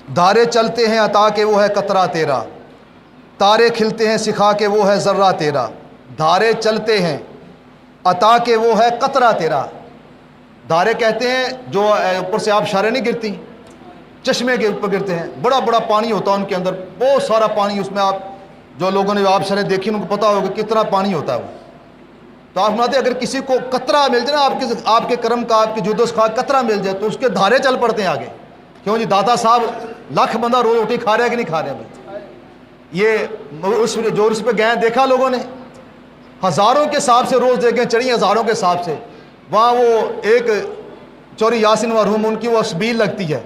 دھارے چلتے ہیں عطا کے وہ ہے قطرہ تیرا، تارے کھلتے ہیں سکھا کے وہ ہے ذرہ تیرا، دھارے چلتے ہیں عطا کے وہ ہے قطرہ تیرا۔ دھارے کہتے ہیں جو اوپر سے آپ شاریں نہیں گرتی، چشمے کے اوپر گرتے ہیں، بڑا بڑا پانی ہوتا ہے ان کے اندر، بہت سارا پانی، اس میں آپ جو لوگوں نے آپ شرح دیکھی ان کو پتا ہوگا کتنا پانی ہوتا ہے وہ۔ تو آپ سناتے اگر کسی کو قطرہ مل جائے نا آپ کے کرم کا، آپ کے جود و سخا قطرہ مل جائے تو اس کے دھارے چل پڑتے ہیں آگے۔ کیوں جی داتا صاحب لاکھ بندہ روز روٹی کھا رہا ہے کہ نہیں کھا رہے ہیں؟ یہ جو اس پہ گئے دیکھا لوگوں نے، ہزاروں کے حساب سے روز دیکھیں، چڑی ہزاروں کے حساب سے، وہاں وہ ایک چوری یاسین مرحوم ان کی وہ اسبیل لگتی ہے،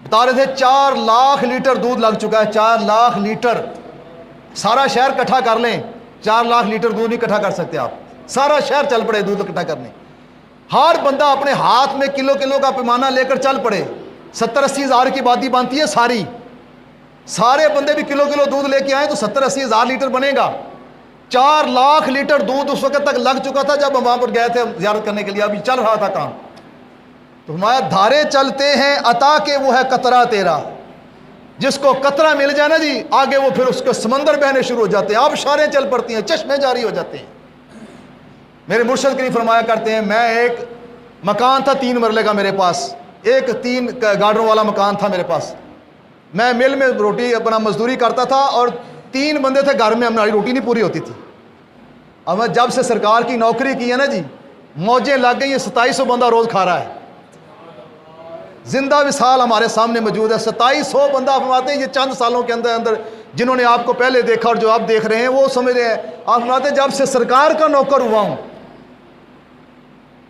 بتا رہے تھے 4 لاکھ لیٹر دودھ لگ چکا ہے، 4 لاکھ لیٹر۔ سارا شہر اکٹھا کر لیں 4 لاکھ لیٹر دودھ نہیں اکٹھا کر سکتے آپ، سارا شہر چل پڑے دودھ اکٹھا کرنے، ہر بندہ اپنے ہاتھ میں کلو کلو کا پیمانہ لے کر چل پڑے، 70-80 ہزار کی بادی بنتی ہے ساری، سارے بندے بھی کلو کلو دودھ لے کے آئیں تو 70-80 ہزار لیٹر بنے گا۔ 4 لاکھ لیٹر دودھ اس وقت تک لگ چکا تھا جب ہم وہاں پر گئے تھے زیارت کرنے کے لیے، ابھی چل رہا تھا کام۔ تو ہمارا دھارے چلتے ہیں عطا کے وہ ہے قطرہ تیرا، جس کو قطرہ مل جائے نا جی آگے وہ پھر اس کے سمندر بہنے شروع ہو جاتے ہیں، آبشاریں چل پڑتی ہیں، چشمے جاری ہو جاتے ہیں۔ میرے مرشد کریم فرمایا کرتے ہیں، میں ایک مکان تھا 3 مرلے کا میرے پاس، ایک 3 گارڈروں والا مکان تھا میرے پاس، میں مل میں روٹی اپنا مزدوری کرتا تھا اور 3 بندے تھے گھر میں، ہماری روٹی نہیں پوری ہوتی تھی۔ اب جب سے سرکار کی نوکری کی ہے نا جی موجیں لگ گئی ہیں، 2700 بندہ روز کھا رہا ہے، زندہ مثال ہمارے سامنے موجود ہے۔ 2700 بندہ فرماتے ہیں یہ چند سالوں کے اندر جنہوں نے آپ کو پہلے دیکھا اور جو آپ دیکھ رہے ہیں وہ سمجھ رہے ہیں۔ آپ فرماتے ہیں جب سے سرکار کا نوکر ہوا ہوں،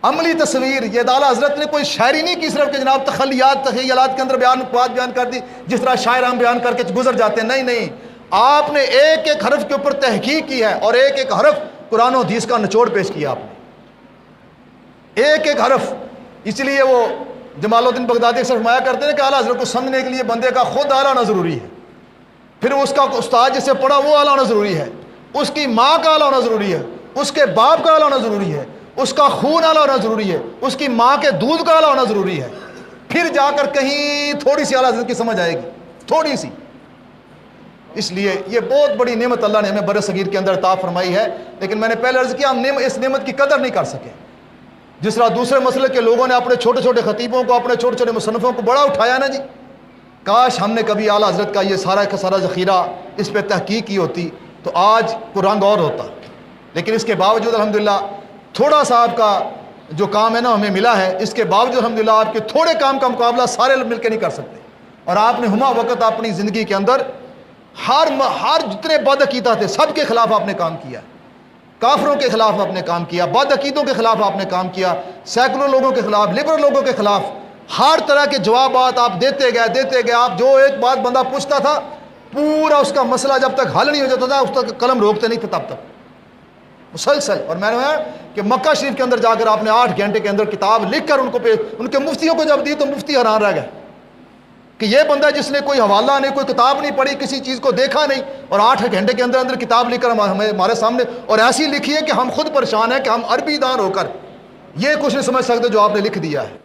عملی تصویر یہ اعلیٰ حضرت نے کوئی شاعری نہیں کی صرف کہ جناب تخیلات تخیلات کے اندر بات بیان کر دی جس طرح شاعر ہم بیان کر کے گزر جاتے ہیں، نہیں، آپ نے ایک ایک حرف کے اوپر تحقیق کی ہے اور ایک ایک حرف قرآن و حدیث کا نچوڑ پیش کیا آپ نے، ایک ایک حرف۔ اس لیے وہ جمال الدین بغدادی سے فرمایا کرتے ہیں کہ اعلیٰ حضرت کو سمجھنے کے لیے بندے کا خود اعلیٰ ہونا ضروری ہے، پھر اس کا استاد جس سے پڑھا وہ اعلیٰ ہونا ضروری ہے، اس کی ماں کا اعلیٰ ہونا ضروری ہے، اس کے باپ کا اعلیٰ ہونا ضروری ہے، اس کا خون اعلیٰ ہونا ضروری ہے، اس کی ماں کے دودھ کا اعلیٰ ہونا ضروری ہے، پھر جا کر کہیں تھوڑی سی اعلیٰ حضرت کی سمجھ آئے گی، تھوڑی سی۔ اس لیے یہ بہت بڑی نعمت اللہ نے ہمیں بر صغیر کے اندر عطا فرمائی ہے، لیکن میں نے پہلے عرض کیا ہم اس نعمت کی قدر نہیں کر سکے۔ جس طرح دوسرے مسئلے کے لوگوں نے اپنے چھوٹے چھوٹے خطیبوں کو، اپنے چھوٹے چھوٹے مصنفوں کو بڑا اٹھایا نا جی، کاش ہم نے کبھی اعلیٰ حضرت کا یہ سارا کا سارا ذخیرہ اس پہ تحقیق کی ہوتی تو آج کو رنگ اور ہوتا۔ لیکن اس کے باوجود الحمدللہ تھوڑا سا آپ کا جو کام ہے نا ہمیں ملا ہے، اس کے باوجود الحمدللہ آپ کے تھوڑے کام کا مقابلہ سارے مل کے نہیں کر سکتے، اور آپ نے ہما وقت اپنی زندگی کے اندر ہر جتنے بد عقیدہ تھے سب کے خلاف آپ نے کام کیا، کافروں کے خلاف آپ نے کام کیا، بد عقیدوں کے خلاف آپ نے کام کیا، سیکولر لوگوں کے خلاف، لبرل لوگوں کے خلاف، ہر طرح کے جوابات آپ دیتے گئے۔ آپ جو ایک بات بندہ پوچھتا تھا پورا اس کا مسئلہ جب تک حل نہیں ہو جاتا تھا اس تک قلم روکتے نہیں تھے تب تک مسلسل۔ اور میں نے کہ مکہ شریف کے اندر جا کر آپ نے 8 گھنٹے کے اندر کتاب لکھ کر ان کے مفتیوں کو جب دی تو مفتی حیران رہ گئے کہ یہ بندہ جس نے کوئی حوالہ نہیں، کوئی کتاب نہیں پڑھی، کسی چیز کو دیکھا نہیں، اور 8 گھنٹے کے اندر کتاب لکھ کر ہمارے سامنے، اور ایسی لکھی ہے کہ ہم خود پریشان ہیں کہ ہم عربی دان ہو کر یہ کچھ نہیں سمجھ سکتے جو آپ نے لکھ دیا ہے۔